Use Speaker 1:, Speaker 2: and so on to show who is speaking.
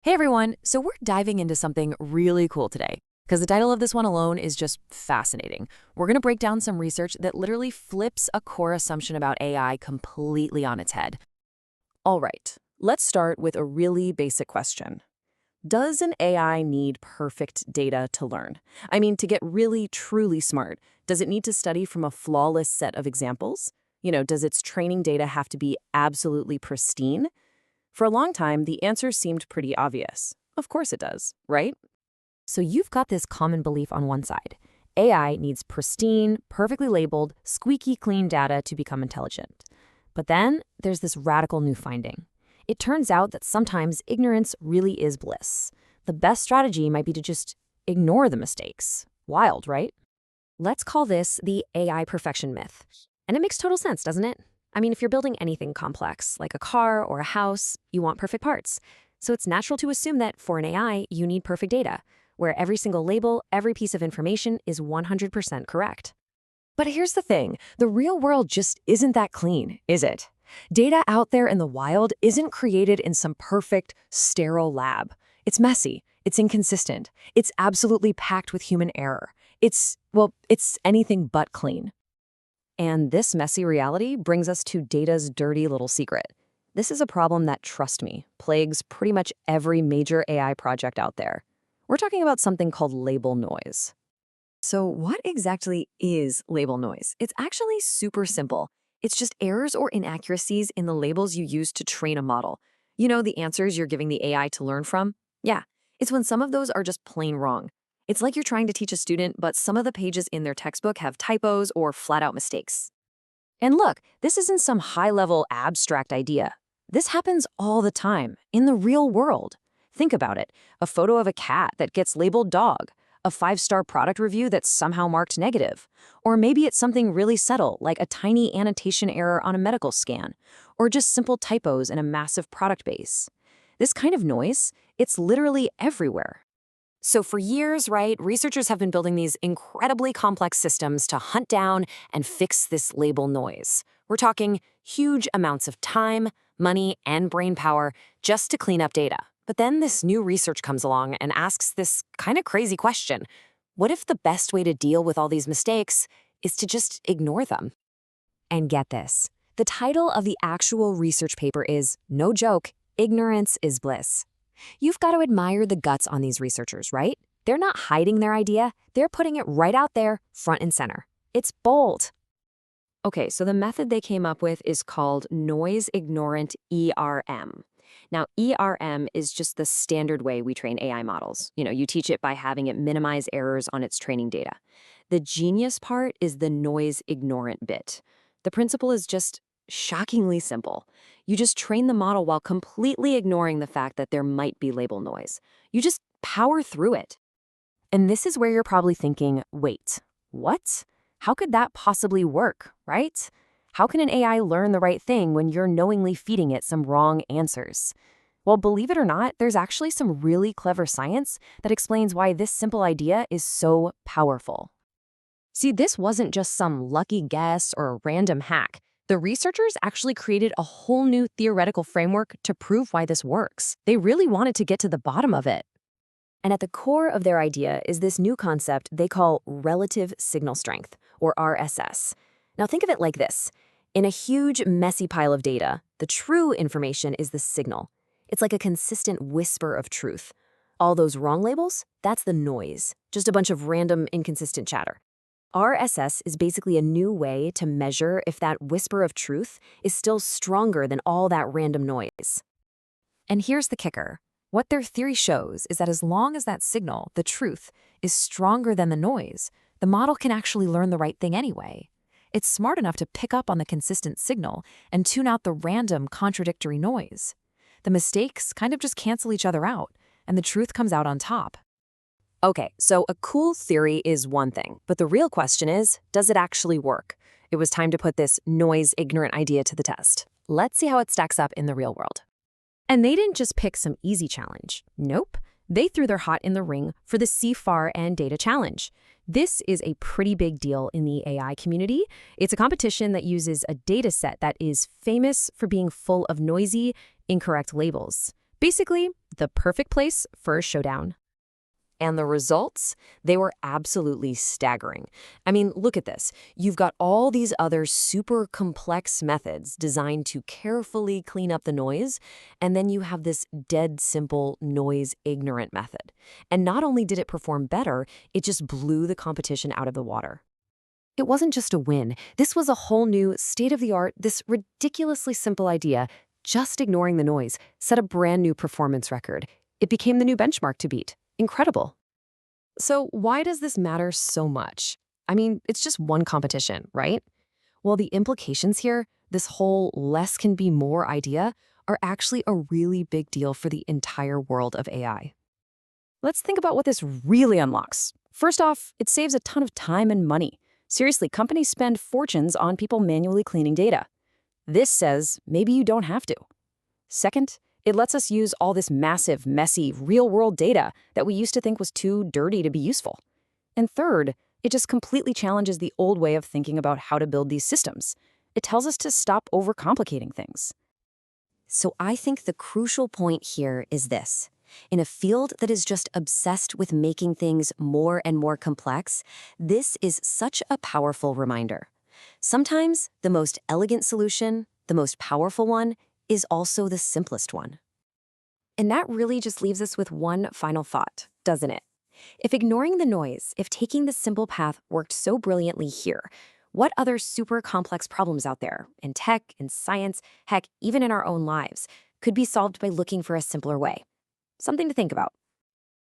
Speaker 1: Hey everyone, so we're diving into something really cool today because the title of this one alone is just fascinating. We're going to break down some research that literally flips a core assumption about AI completely on its head.
Speaker 2: All right, let's start with a really basic question. Does an AI need perfect data to learn? I mean, to get really, truly smart, does it need to study from a flawless set of examples? Does its training data have to be absolutely pristine? For a long time, the answer seemed pretty obvious. Of course it does, right?
Speaker 1: So you've got this common belief on one side. AI needs pristine, perfectly labeled, squeaky clean data to become intelligent. But then there's this radical new finding. It turns out that sometimes ignorance really is bliss. The best strategy might be to just ignore the mistakes. Wild, right?
Speaker 3: Let's call this the AI perfection myth. And it makes total sense, doesn't it? I mean, if you're building anything complex, like a car or a house, you want perfect parts. So it's natural to assume that for an AI, you need perfect data, where every single label, every piece of information is 100% correct.
Speaker 2: But here's the thing, the real world just isn't that clean, is it? Data out there in the wild isn't created in some perfect, sterile lab. It's messy, it's inconsistent, it's absolutely packed with human error. It's anything but clean. And this messy reality brings us to data's dirty little secret. This is a problem that, trust me, plagues pretty much every major AI project out there. We're talking about something called label noise. So what exactly is label noise? It's actually super simple. It's just errors or inaccuracies in the labels you use to train a model. You know, the answers you're giving the AI to learn from? Yeah, it's when some of those are just plain wrong. It's like you're trying to teach a student, but some of the pages in their textbook have typos or flat-out mistakes. And look, this isn't some high-level abstract idea. This happens all the time, in the real world. Think about it, a photo of a cat that gets labeled dog, a 5-star product review that's somehow marked negative. Or maybe it's something really subtle, like a tiny annotation error on a medical scan, or just simple typos in a massive product base. This kind of noise, it's literally everywhere.
Speaker 1: So for years, right, researchers have been building these incredibly complex systems to hunt down and fix this label noise. We're talking huge amounts of time, money, and brain power just to clean up data. But then this new research comes along and asks this kind of crazy question. What if the best way to deal with all these mistakes is to just ignore them? And get this, the title of the actual research paper is, no joke, Ignorance is Bliss. You've got to admire the guts on these researchers, right? They're not hiding their idea, they're putting it right out there, front and center. It's bold.
Speaker 3: Okay, so the method they came up with is called noise-ignorant ERM. Now, ERM is just the standard way we train AI models. You teach it by having it minimize errors on its training data. The genius part is the noise-ignorant bit. The principle is just shockingly simple. You just train the model while completely ignoring the fact that there might be label noise. You just power through it.
Speaker 1: And this is where you're probably thinking, wait, what? How could that possibly work, right? How can an AI learn the right thing when you're knowingly feeding it some wrong answers? Well, believe it or not, there's actually some really clever science that explains why this simple idea is so powerful.
Speaker 2: See, this wasn't just some lucky guess or a random hack. The researchers actually created a whole new theoretical framework to prove why this works. They really wanted to get to the bottom of it.
Speaker 3: And at the core of their idea is this new concept they call relative signal strength, or RSS. Now think of it like this. In a huge, messy pile of data, the true information is the signal. It's like a consistent whisper of truth. All those wrong labels, that's the noise, just a bunch of random, inconsistent chatter. RSS is basically a new way to measure if that whisper of truth is still stronger than all that random noise.
Speaker 1: And here's the kicker. What their theory shows is that as long as that signal, the truth, is stronger than the noise, the model can actually learn the right thing anyway. It's smart enough to pick up on the consistent signal and tune out the random, contradictory noise. The mistakes kind of just cancel each other out, and the truth comes out on top.
Speaker 2: Okay, so a cool theory is one thing, but the real question is, does it actually work? It was time to put this noise-ignorant idea to the test. Let's see how it stacks up in the real world.
Speaker 3: And they didn't just pick some easy challenge. Nope. They threw their hat in the ring for the CFAR and Data Challenge. This is a pretty big deal in the AI community. It's a competition that uses a data set that is famous for being full of noisy, incorrect labels.
Speaker 2: Basically, the perfect place for a showdown.
Speaker 1: And the results? They were absolutely staggering. I mean, look at this. You've got all these other super complex methods designed to carefully clean up the noise, and then you have this dead simple noise-ignorant method. And not only did it perform better, it just blew the competition out of the water. It wasn't just a win. This was a whole new, state-of-the-art, this ridiculously simple idea, just ignoring the noise, set a brand new performance record. It became the new benchmark to beat. Incredible. So why does this matter so much? I mean, it's just one competition, right? Well, the implications here, this whole less can be more idea, are actually a really big deal for the entire world of AI.
Speaker 2: Let's think about what this really unlocks. First off, it saves a ton of time and money. Seriously, companies spend fortunes on people manually cleaning data. This says maybe you don't have to. Second, it lets us use all this massive, messy, real-world data that we used to think was too dirty to be useful. And third, it just completely challenges the old way of thinking about how to build these systems. It tells us to stop overcomplicating things.
Speaker 3: So I think the crucial point here is this. In a field that is just obsessed with making things more and more complex, this is such a powerful reminder. Sometimes the most elegant solution, the most powerful one, is also the simplest one. And that really just leaves us with one final thought, doesn't it? If ignoring the noise, if taking the simple path worked so brilliantly here, what other super complex problems out there, in tech, in science, heck, even in our own lives, could be solved by looking for a simpler way? Something to think about.